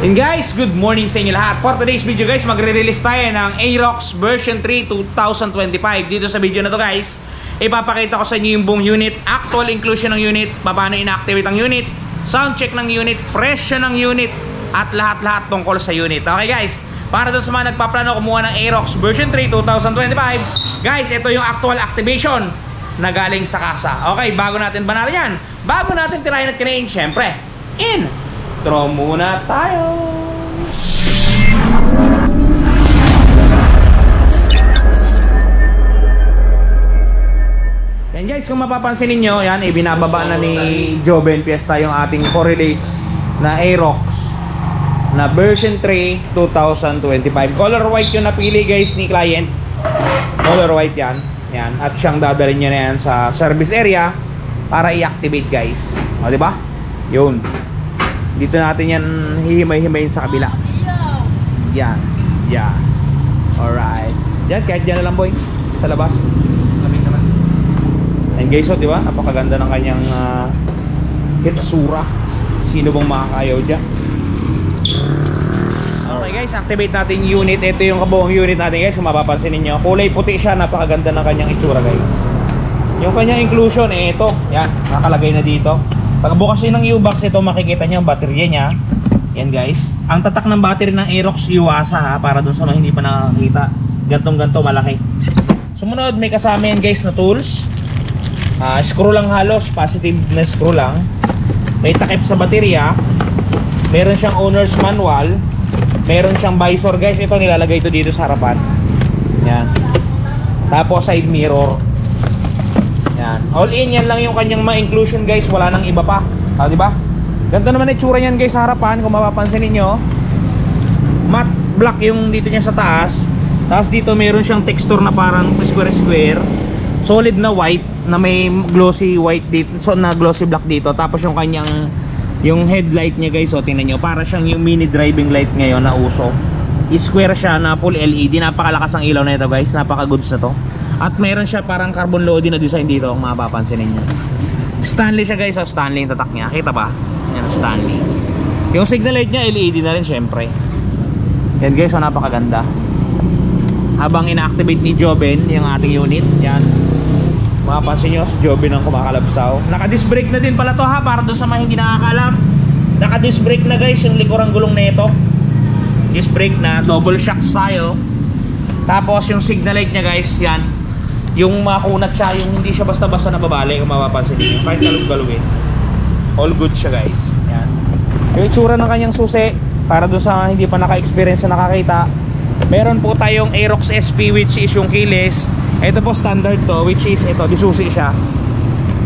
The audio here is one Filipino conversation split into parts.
And guys, good morning sa inyo lahat. For today's video guys, magre-release tayo ng Aerox version 3 2025. Dito sa video na to guys, ipapakita ko sa inyo yung buong unit, actual inclusion ng unit, paano ina-activate ang unit, sound check ng unit, presyo ng unit, at lahat-lahat tungkol sa unit. Okay guys, para doon sa mga nagpaplano kumuha ng Aerox version 3 2025, guys, ito yung actual activation na galing sa kasa. Okay, bago natin yan, bago natin tirahin at kinain, syempre, intro muna tayo. Yan guys, kung mapapansin niyo, yan ibinababa na ni Joben Fiesta yung ating 4 relays na Aerox na version 3 2025. Color white yung napili guys ni client. Color white yan. Yan, at siyang dadalhin niya na yan sa service area para i-activate guys. O, di ba? Yun. Dito natin yan hihimay-himayin sa kabila. Yan. Yan. Alright. Yan, kahit dyan na lang boy. Sa labas. Lamig naman. And guys, so, di ba? Napakaganda ng kanyang hitsura. Sino bang makakayaw dyan? Okay guys, activate natin yung unit. Ito yung kabuong unit natin guys. Kung mapapansin ninyo, kulay puti siya. Napakaganda ng kanyang itsura guys. Yung kanyang inclusion, ito. Yan, nakalagay na dito. Pagbukas nyo ng U-box, ito makikita nyo ang baterya nya. Yan guys. Ang tatak ng battery ng Aerox Yuasa ha, para dun sa mga hindi pa nakakita. Gantong-ganto malaki. Sumunod, may kasama yan guys na tools. Screw lang halos, positive na screw lang. May takip sa baterya. Meron siyang owner's manual. Meron siyang visor guys. Ito nilalagay ito dito sa harapan. Yan. Tapos side mirror. Yan. All in yan lang yung kanyang ma-inclusion guys. Wala nang iba pa. Di ba? Ganito naman itsura niyan guys sa harapan. Kung mapapansin niyo, matte black yung dito niya sa taas. Tapos dito meron siyang texture na parang square. Solid na white na may glossy white dito. So na glossy black dito. Tapos yung kanyang yung headlight niya guys, so tingnan nyo, para siyang yung mini driving light ngayon na uso. Square siya na full LED. Napakalakas ang ilaw na ito guys. Napaka-goods na to. At meron siya parang carbon loading na design dito, kung mapapansin niyo. Stanley siya guys, so Stanley yung tatak niya. Kita ba? Yan, Stanley. Yung signal light niya, LED na rin syempre. Yan guys, so napakaganda. Habang ina-activate ni Joben yung ating unit, yan. Mapapansin nyo, si Joben ang kumakalabsaw. Naka-disc brake na din pala to ha, para doon sa mga hindi nakakaalam. Naka-disc brake na guys, yung likurang gulong na ito. Disc brake na, double shocks tayo. Tapos yung signal light niya guys, yan. Yung makunat siya, yung hindi siya basta-basta nababali, kung mapapansin nyo. Kahit galug-galugin. All good siya guys. Yan. Yung itsura ng kanyang susi, para doon sa hindi pa naka-experience na nakakita. Meron po tayong Aerox SP, which is yung keyless. Ito po standard to, which is ito, disusi siya.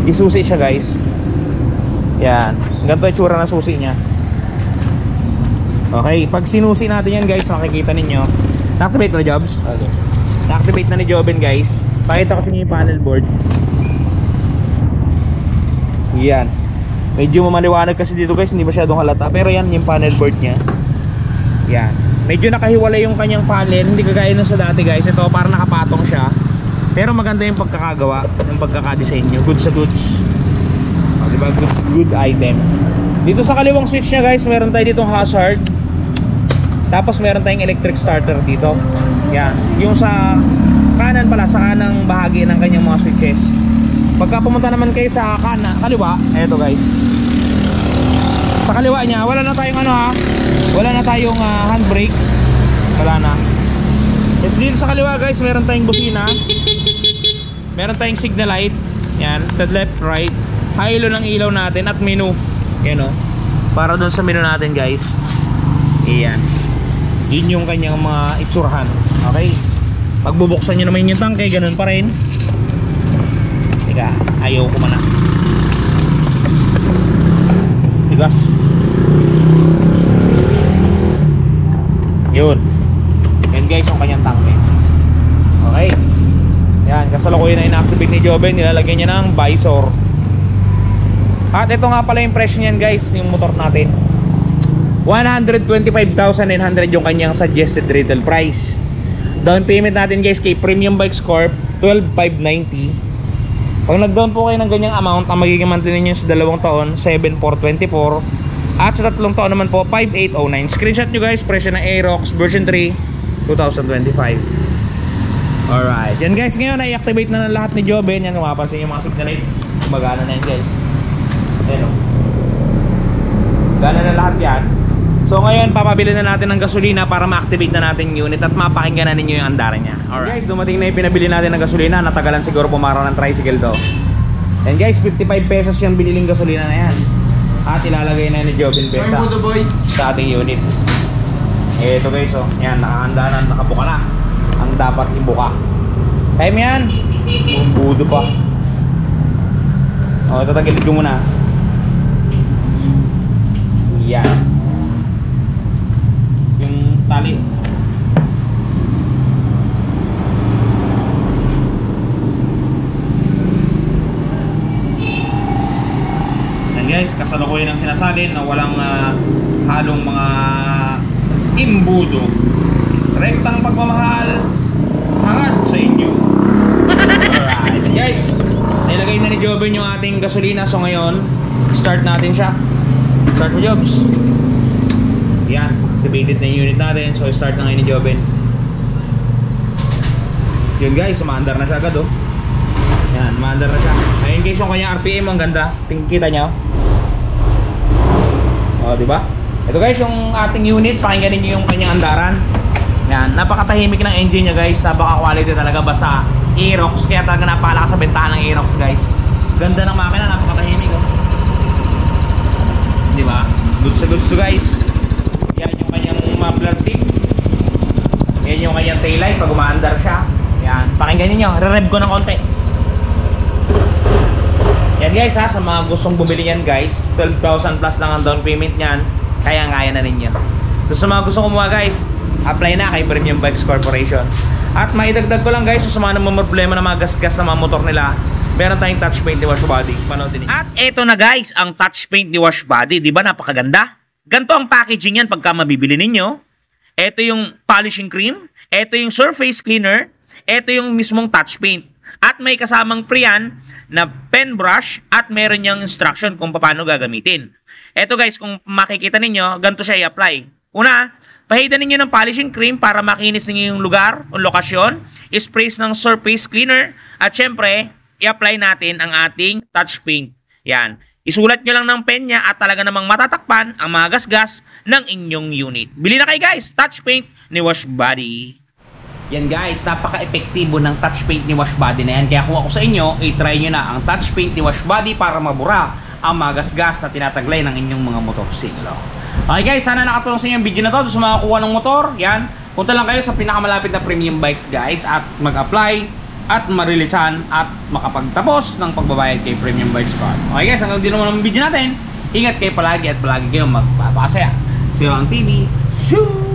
Disusi siya guys. Yan. Ganito yung tsura ng susi niya. Okay, pag sinusi natin yan guys, makikita ninyo. Na-activate na Jobs? Okay. Na-activate na ni Joben guys. Pakita ko sa inyo yung panel board. Yan. Medyo mamaliwanag kasi dito guys, hindi masyadong halata. Pero yan yung panel board niya. Yan. Medyo nakahiwalay yung kanyang panel. Hindi kagaya na sa dati guys. Ito parang nakapatong siya. Pero maganda yung pagkakagawa, yung pagkakadesign nyo. Good sa goods. Diba? Good item. Dito sa kaliwang switch nya guys, meron tayo ditong hazard. Tapos meron tayong electric starter dito. Yan. Yung sa kanan pala, sa kanang bahagi ng kanyang mga switches. Pagka pumunta naman kayo sa kaliwa, eto guys. Sa kaliwa nya, wala na tayong wala na tayong handbrake. Wala na. Yes, dito sa kaliwa guys, meron tayong busina. Meron tayong signal light. Yan, to left, right. Hilo ng ilaw natin at menu. Yan o. Para doon sa menu natin guys. Iyan. Yun yung kanyang mga itsurahan. Okay. Pag bubuksan nyo naman yung tangke, ganun pa rin. Teka, ayaw ko man na. Tigas. Yun. Yan guys yung kanyang tangke. Okay. Yan, kasalukuyan na ina-activate ni Joben. Nilalagyan niya ng visor. At ito nga pala yung presyo niyan guys, yung motor natin. 125,900 yung kanyang suggested retail price. Down payment natin guys kay Premium Bikes Corp 12,590. Pag nag-down po kayo ng ganyang amount, ang magiging monthly niyo sa 2 taon 7,424. At sa tatlong taon naman po, 5809. Screenshot nyo guys, presyo ng Aerox version 3 2025. Alright, yan guys, ngayon i-activate na ng lahat ni Joben. Yan, mapapansin yung mga signal light. Magana na yan guys. Ayan o. Gana na lahat yan. So ngayon, papabili na natin ng gasolina para ma-activate na natin yung unit at mapakinggan na ninyo yung andaran niya. Alright guys, dumating na yung pinabili natin ng gasolina. Natagalan siguro pumaraw ng tricycle to. And guys, 55 pesos yung biniling gasolina na yan. At ilalagay na ni Joben Pesa sa ating unit. Ito guys, oh. Yan, nakahanda na, nakabuka na ang dapat ibuka. Kaya mo yan. Budo pa. O, tatagilid ko muna. Yan. Yung tali. Yan guys, kasalukuyan ang sinasalin na walang halong mga imbudo. Rektang pagmamahal hangad sa inyo. Alright guys, nilagay na ni Joben yung ating gasolina. So ngayon, start natin siya. Start mo Jobs. Yan, activated na yung unit natin. So start na ngayon ni Joben. Yun guys, umaandar na siya agad oh. Yan, umaandar na siya. Ayun guys, yung kanyang RPM ang ganda. Kita nyo. O, diba? Ito guys, yung ating unit, pakinggan niyo yung kanyang andaran. Yan, napakatahimik ng engine niya guys. Napaka-quality talaga basta Aerox. Kaya talaga napakalakas sa bentahan ng Aerox guys. Ganda ng makina, napakatahimik oh. Diba? Goods to goods to guys. Yan yung kanyang muffler tip. Yan yung kanyang taillight pag umaandar siya. Yan, pakinggan niyo, re-rev ko ng konti. Yan guys ha, sa mga gustong bumili yan guys, 12,000 plus lang ang down payment niyan. Kaya-kaya na ninyo. So sa mga gustong kumuha guys, apply na kay Premium Bikes Corporation. At maidagdag ko lang guys, so sa mga namang problema na mga gas-gas na mga motor nila, meron tayong touch paint ni Wash Body. Panood din. At eto na guys, ang touch paint ni Wash Body. Diba napakaganda? Ganto ang packaging yan pagka mabibili ninyo. Eto yung polishing cream. Eto yung surface cleaner. Eto yung mismong touch paint. At may kasamang pre-yan na pen brush at meron niyang instruction kung paano gagamitin. Eto guys, kung makikita ninyo, ganito siya i-apply. Una, pahidan ninyo ng polishing cream para makinis ninyo yung lugar o lokasyon. Sprays ng surface cleaner. At syempre, i-apply natin ang ating touch paint. Yan. Isulat nyo lang ng pen niya at talaga namang matatakpan ang mga gasgas ng inyong unit. Bili na kayo guys, touch paint ni Wash Body. Yan guys, napaka-epektibo ng touch paint ni Wash Body na yan. Kaya kung ako sa inyo, i-try nyo na ang touch paint ni Wash Body para mabura ang mga gasgas na tinataglay ng inyong mga motorsiklo. Okay guys, sana nakatulong sa inyo ang video na to. Sa mga kuha ng motor, yan. Punta lang kayo sa pinakamalapit na Premium Bikes guys at mag-apply at marilisan at makapagtapos ng pagbabayad kay Premium Bikes Card. Okay guys, hanggang din naman ang video natin. Ingat kayo palagi at palagi kayo magpapasaya. See you on TV. Shoo!